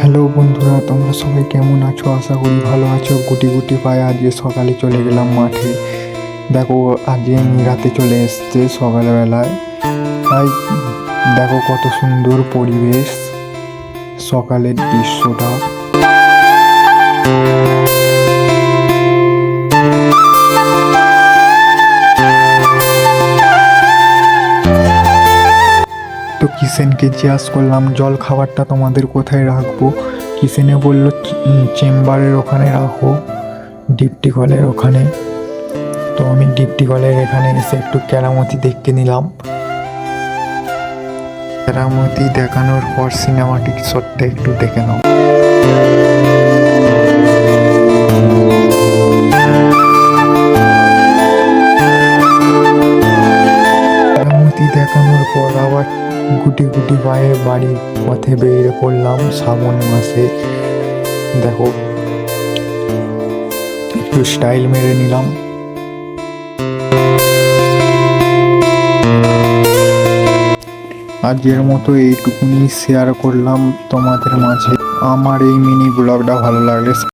Hello বন্ধুরা, তোমরা সবাই কেমন আছো? আশা করি ভালো আছো। গুটি গুটি পায়ে আজকে সকালে চলে গেলাম মাঠে। দেখো আজকে রাতে চলে এসছে সকালবেলায়। তাই দেখো কত সুন্দর পরিবেশ, সকালের দৃশ্যটা। তো কিষেনকে জিজ্ঞাসা করলাম জল খাবারটা তোমাদের কোথায় রাখবো। কিষেনে বলল চেম্বারের ওখানে রাখো, ডিপটি কলের ওখানে। তো আমি ডিপটি কলের এখানে এসে একটু কেরামতি দেখতে নিলাম। কেরামতি দেখানোর পর সিনেমাটিক শটটা একটু দেখে নাও। কেরামতি দেখানোর পর আবার গুটি গুটি পায়ে বাড়ির পথে বেরিয়ে পড়লাম শ্রাবণ মাসে। দেখো একটু স্টাইল মেরে নিলাম। আজকের মতো এইটুকুনি শেয়ার করলাম তোমাদের মাঝে। আমার এই মিনি ব্লগটা ভালো লাগলে